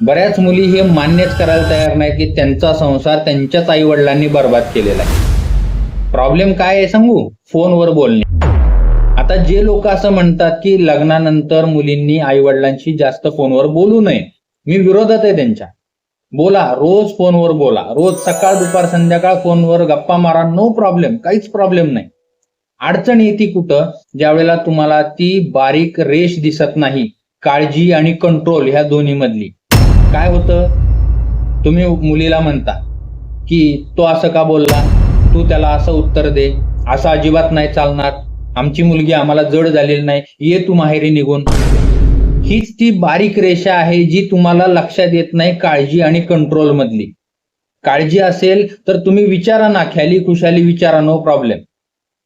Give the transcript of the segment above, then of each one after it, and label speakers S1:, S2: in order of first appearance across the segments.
S1: बऱ्याच मुली हे मान्यच करायला तयार नाही की त्यांचा संसार त्यांच्याच आई वडिलांनी बर्बाद केलेला आहे. प्रॉब्लेम काय आहे सांगू? फोनवर बोलणे. आता जे लोक असं म्हणतात की लग्नानंतर मुलींनी आई वडिलांशी जास्त फोनवर बोलू नये, मी विरोधात आहे त्यांच्या. बोला, रोज फोनवर बोला, रोज सकाळ दुपार संध्याकाळ फोनवर गप्पा मारा, नो प्रॉब्लेम, काहीच प्रॉब्लेम नाही. अडचण येते कुठं? ज्या वेळेला तुम्हाला ती बारीक रेष दिसत नाही, काळजी आणि कंट्रोल ह्या दोन्ही मधली. काय होतं? तुम्ही मुलीला म्हणता की तो असं का बोलला, तू त्याला असं उत्तर दे, असं अजिबात नाही चालणार, आमची मुलगी आम्हाला जड झालेली नाही, ये तू माहेरी निघून. हीच ती बारीक रेषा आहे जी तुम्हाला लक्षात येत नाही, काळजी आणि कंट्रोल मधली. काळजी असेल तर तुम्ही विचारा ना, ख्याली खुशाली विचारा, नो प्रॉब्लेम.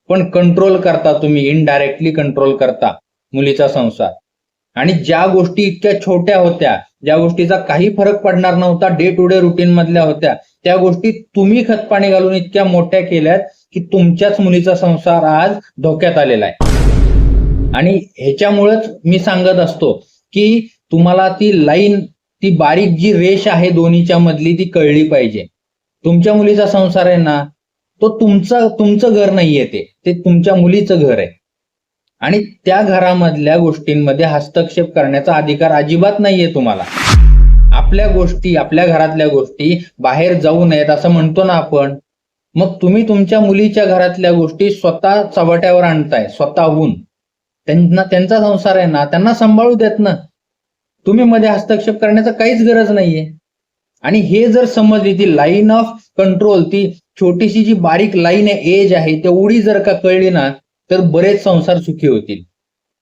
S1: पण कंट्रोल करता तुम्ही, इनडायरेक्टली कंट्रोल करता मुलीचा संसार. आणि ज्या गोष्टी इतक्या छोट्या होत्या, ज्या गोष्टीचा काही फरक पडणार नव्हता, डे टू डे रुटीन मधल्या होत्या, त्या गोष्टी तुम्ही खतपाणी घालून इतक्या मोठ्या केल्यात की तुमच्याच मुलीचा संसार आज धोक्यात आलेला आहे. आणि ह्याच्यामुळेच मी सांगत असतो की तुम्हाला ती लाईन, ती बारीक जी रेष आहे दोन्हीच्या मधली, ती कळली पाहिजे. तुमच्या मुलीचा संसार आहे ना, तो तुमचं घर नाहीये, ते तुमच्या मुलीचं घर आहे. आणि त्या घरामधल्या गोष्टींमध्ये हस्तक्षेप करण्याचा अधिकार अजिबात नाहीये तुम्हाला. आपल्या गोष्टी, आपल्या घरातल्या गोष्टी बाहेर जाऊ नयेत असं म्हणतो ना आपण. मग तुम्ही तुमच्या मुलीच्या घरातल्या गोष्टी स्वतः चव्हाट्यावर आणताय, स्वतःहून. त्यांचा संसार आहे ना, त्यांना सांभाळू देत ना. तुम्ही मध्ये हस्तक्षेप करण्याचा काहीच गरज नाहीये. आणि हे जर समजली, ती लाईन ऑफ कंट्रोल, ती छोटीशी जी बारीक लाईन आहे, एज आहे, तेवढी जर का कळली ना, तर बरेच संसार सुखी होतील.